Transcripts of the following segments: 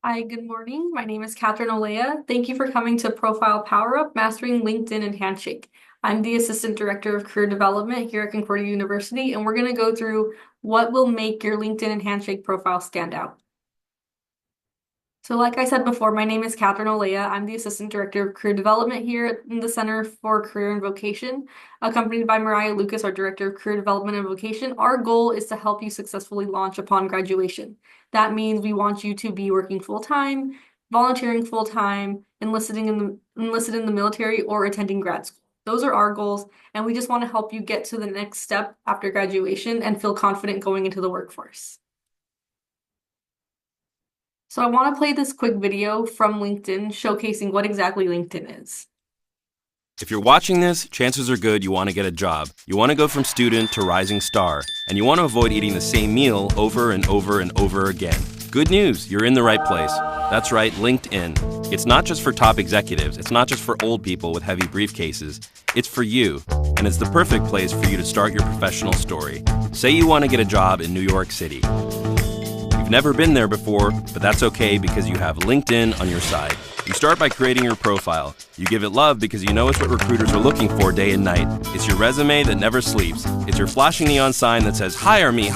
Hi, good morning. My name is Catherine Olea. Thank you for coming to Profile Power Up, Mastering LinkedIn and Handshake. I'm the Assistant Director of Career Development here at Concordia University, and we're going to go through what will make your LinkedIn and Handshake profile stand out. So like I said before, my name is Catherine Olea. I'm the Assistant Director of Career Development here in the Center for Career and Vocation, accompanied by Mariah Lucas, our Director of Career Development and Vocation. Our goal is to help you successfully launch upon graduation. That means we want you to be working full-time, volunteering full-time, enlisted in the military, or attending grad school. Those are our goals, and we just want to help you get to the next step after graduation and feel confident going into the workforce. So I want to play this quick video from LinkedIn showcasing what exactly LinkedIn is. If you're watching this, chances are good you want to get a job. You want to go from student to rising star, and you want to avoid eating the same meal over and over and over again. Good news, you're in the right place. That's right, LinkedIn. It's not just for top executives, it's not just for old people with heavy briefcases. It's for you, and it's the perfect place for you to start your professional story. Say you want to get a job in New York City. You've never been there before, but that's okay because you have LinkedIn on your side. You start by creating your profile. You give it love because you know it's what recruiters are looking for day and night. It's your resume that never sleeps. It's your flashing neon sign that says, hire me,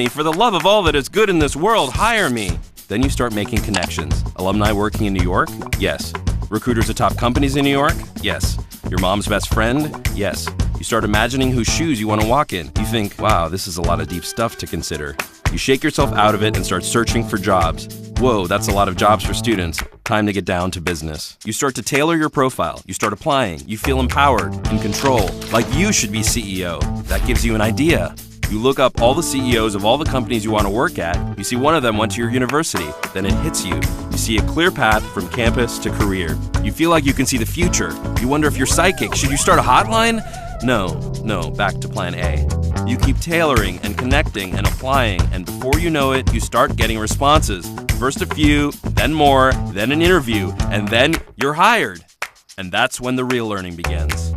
for the love of all that is good in this world, hire me. Then you start making connections. Alumni working in New York? Yes. Recruiters at top companies in New York? Yes. Your mom's best friend? Yes. You start imagining whose shoes you want to walk in. You think, wow, this is a lot of deep stuff to consider. You shake yourself out of it and start searching for jobs. Whoa, that's a lot of jobs for students. Time to get down to business. You start to tailor your profile. You start applying. You feel empowered, in control, like you should be CEO. That gives you an idea. You look up all the CEOs of all the companies you want to work at. You see one of them went to your university. Then it hits you. You see a clear path from campus to career. You feel like you can see the future. You wonder if you're psychic. Should you start a hotline? No, back to plan A. You keep tailoring and connecting and applying, and before you know it, you start getting responses. First a few, then more, then an interview, and then you're hired. And that's when the real learning begins.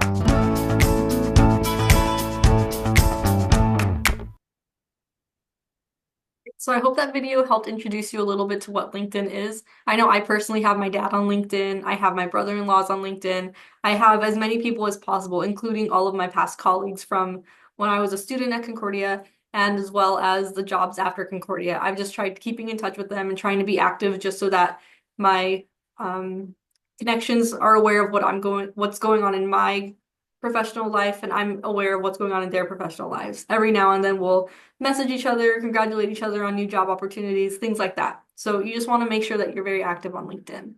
So I hope that video helped introduce you a little bit to what LinkedIn is. I know I personally have my dad on LinkedIn. I have my brother-in-laws on LinkedIn. I have as many people as possible, including all of my past colleagues from when I was a student at Concordia and as well as the jobs after Concordia. I've just tried keeping in touch with them and trying to be active just so that my connections are aware of what's going on in my professional life, and I'm aware of what's going on in their professional lives. Every now and then we'll message each other, congratulate each other on new job opportunities, things like that. So you just want to make sure that you're very active on LinkedIn.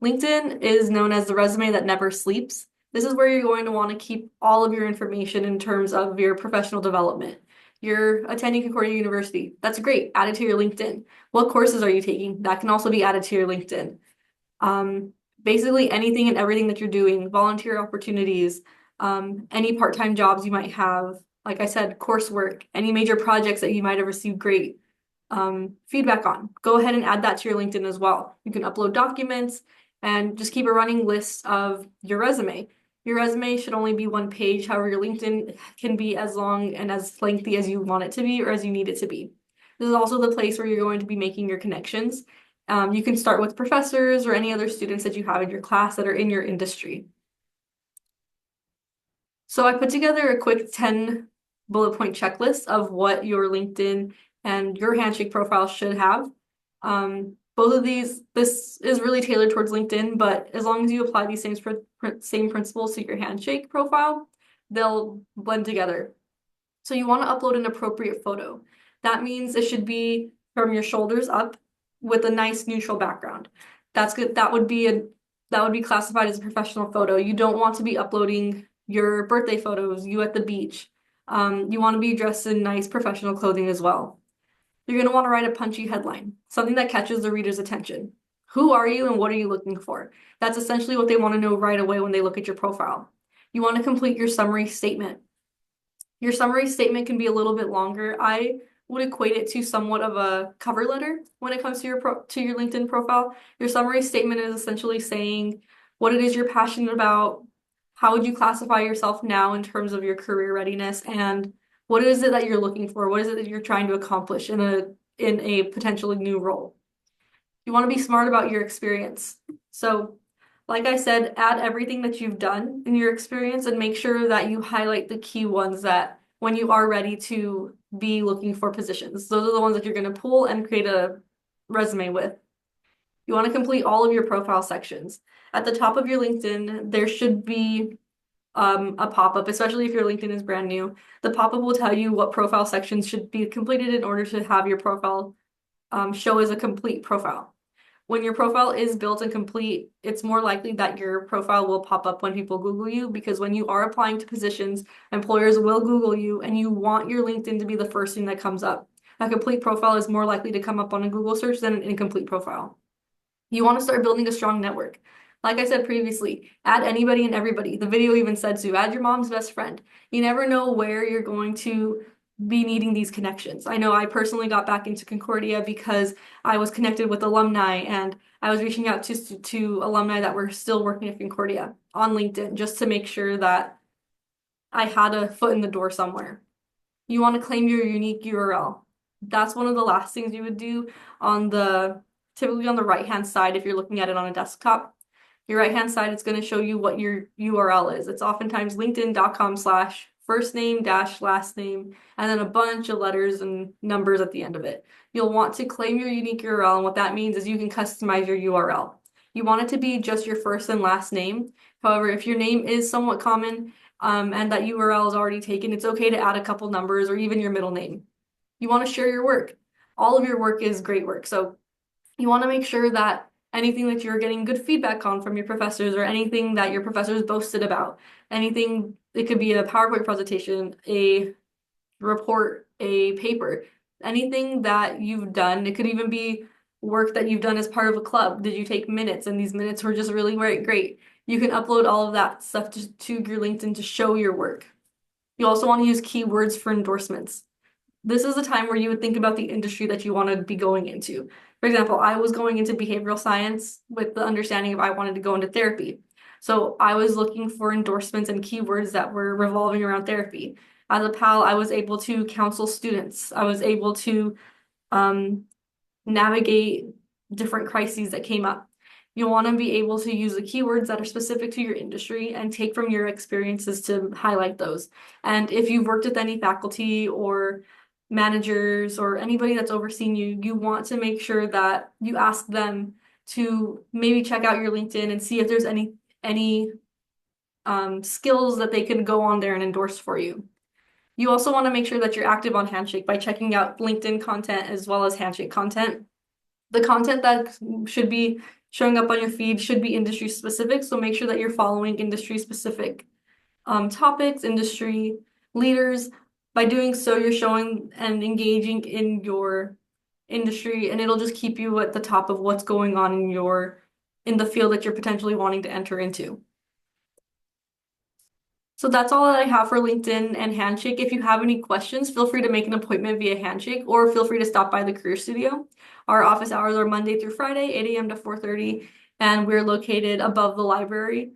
LinkedIn is known as the resume that never sleeps. This is where you're going to want to keep all of your information in terms of your professional development. You're attending Concordia University. That's great. Add it to your LinkedIn. What courses are you taking? That can also be added to your LinkedIn. Basically anything and everything that you're doing, volunteer opportunities, any part-time jobs you might have, like I said, coursework, any major projects that you might have received great feedback on. Go ahead and add that to your LinkedIn as well. You can upload documents and just keep a running list of your resume. Your resume should only be one page. However, your LinkedIn can be as long and as lengthy as you want it to be or as you need it to be. This is also the place where you're going to be making your connections. You can start with professors or any other students that you have in your class that are in your industry. So I put together a quick 10 bullet point checklist of what your LinkedIn and your Handshake profile should have. Both of these, this is really tailored towards LinkedIn, but as long as you apply these same principles to your Handshake profile, they'll blend together. So you want to upload an appropriate photo. That means it should be from your shoulders up with a nice neutral background. That's good. That would be classified as a professional photo. You don't want to be uploading your birthday photos, you at the beach. You want to be dressed in nice professional clothing as well. You're going to want to write a punchy headline, something that catches the reader's attention. Who are you and what are you looking for? That's essentially what they want to know right away when they look at your profile. You want to complete your summary statement. Your summary statement can be a little bit longer. I would equate it to somewhat of a cover letter when it comes to your LinkedIn profile. Your summary statement is essentially saying what it is you're passionate about, how would you classify yourself now in terms of your career readiness, and what is it that you're looking for? What is it that you're trying to accomplish in a potentially new role? You want to be smart about your experience. So, like I said, add everything that you've done in your experience and make sure that you highlight the key ones that when you are ready to be looking for positions. Those are the ones that you're going to pull and create a resume with. You want to complete all of your profile sections. At the top of your LinkedIn, there should be a pop-up, especially if your LinkedIn is brand new. The pop-up will tell you what profile sections should be completed in order to have your profile show as a complete profile. When your profile is built and complete, it's more likely that your profile will pop up when people Google you because when you are applying to positions, employers will Google you and you want your LinkedIn to be the first thing that comes up. A complete profile is more likely to come up on a Google search than an incomplete profile. You want to start building a strong network. Like I said previously, add anybody and everybody. The video even said to add your mom's best friend. You never know where you're going to be needing these connections. I know I personally got back into Concordia because I was connected with alumni and I was reaching out to alumni that were still working at Concordia on LinkedIn just to make sure that I had a foot in the door somewhere. You want to claim your unique URL. That's one of the last things you would do on typically on the right-hand side if you're looking at it on a desktop. Your right-hand side, it's going to show you what your URL is. It's oftentimes linkedin.com/first name dash last name, and then a bunch of letters and numbers at the end of it. You'll want to claim your unique URL, and what that means is you can customize your URL. You want it to be just your first and last name. However, if your name is somewhat common, and that URL is already taken, it's okay to add a couple numbers or even your middle name. You want to share your work. All of your work is great work. So you want to make sure that anything that you're getting good feedback on from your professors or anything that your professors boasted about, anything, it could be a PowerPoint presentation, a report, a paper, anything that you've done. It could even be work that you've done as part of a club. Did you take minutes and these minutes were just really great? You can upload all of that stuff to your LinkedIn to show your work. You also want to use keywords for endorsements. This is a time where you would think about the industry that you want to be going into. For example, I was going into behavioral science with the understanding of I wanted to go into therapy. So I was looking for endorsements and keywords that were revolving around therapy. As a PAL, I was able to counsel students. I was able to um, navigate different crises that came up. You'll want to be able to use the keywords that are specific to your industry and take from your experiences to highlight those. And if you've worked with any faculty or managers or anybody that's overseeing you, you want to make sure that you ask them to maybe check out your LinkedIn and see if there's any skills that they can go on there and endorse for you. You also want to make sure that you're active on Handshake by checking out LinkedIn content as well as Handshake content. The content that should be showing up on your feed should be industry specific, so make sure that you're following industry specific topics, industry leaders. By doing so, you're showing and engaging in your industry, and it'll just keep you at the top of what's going on in the field that you're potentially wanting to enter into. So that's all that I have for LinkedIn and Handshake. If you have any questions, feel free to make an appointment via Handshake or feel free to stop by the Career Studio. Our office hours are Monday through Friday, 8 a.m. to 4:30, and we're located above the library.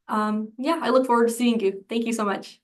Yeah, I look forward to seeing you. Thank you so much.